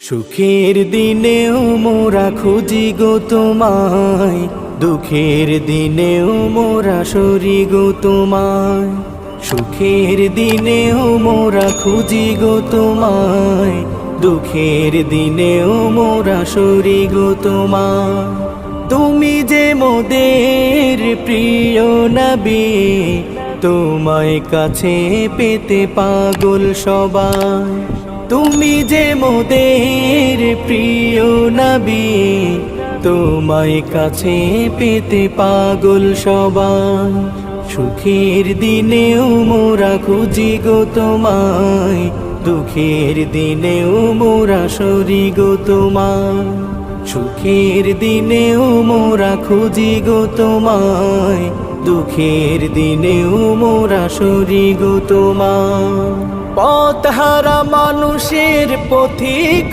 সুখের দিনেও মোরা খুঁজি গো তোমায়, দুঃখের দিনেও মোরা সরি গো তোমায়। সুখের দিনেও মোরা খুঁজি গো তোমায়, দুঃখের দিনেও মোরা সরি গো তোমায়। তুমি যে মোদের প্রিয় নবী, তোমায় কাছে পেতে পাগল সবাই। তুমি যে মোদের প্রিয় নবী, তোমায় কাছে পেতে পাগল সবাই। সুখের দিনেও মোরা খুঁজি গো তোমায়, দুঃখের দিনেও মোরা সরি গো তোমায়। সুখের দিনেও মোরা খুঁজি গো তোমায়, দুঃখের দিনেও মোরা সরি গো তোমায়। পথহারা মানুষের পথিক